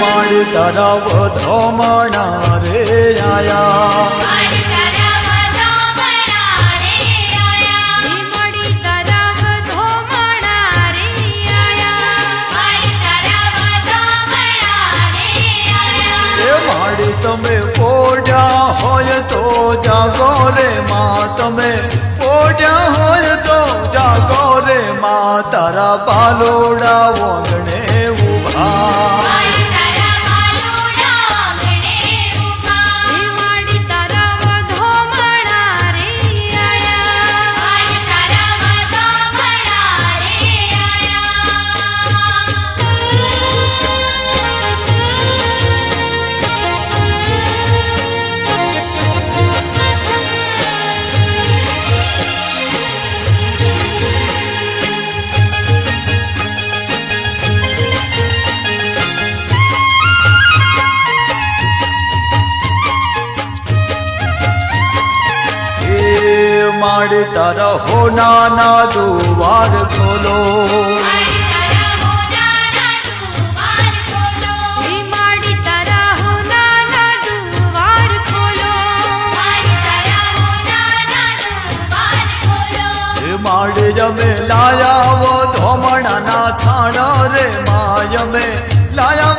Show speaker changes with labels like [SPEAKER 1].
[SPEAKER 1] માડી તારા વધમણા રે આયા માડી તમે પોઢ્યા હોય તો જાગો રે માં તમે પોઢ્યા હોય તો જાગો રે માં તારા બાલોડા વગણે ઉભા માડી તારા હોનાના દુવાર ખોલો માડી જમે લાયા વો ધોમણાના થાણા રે માયમે લાયા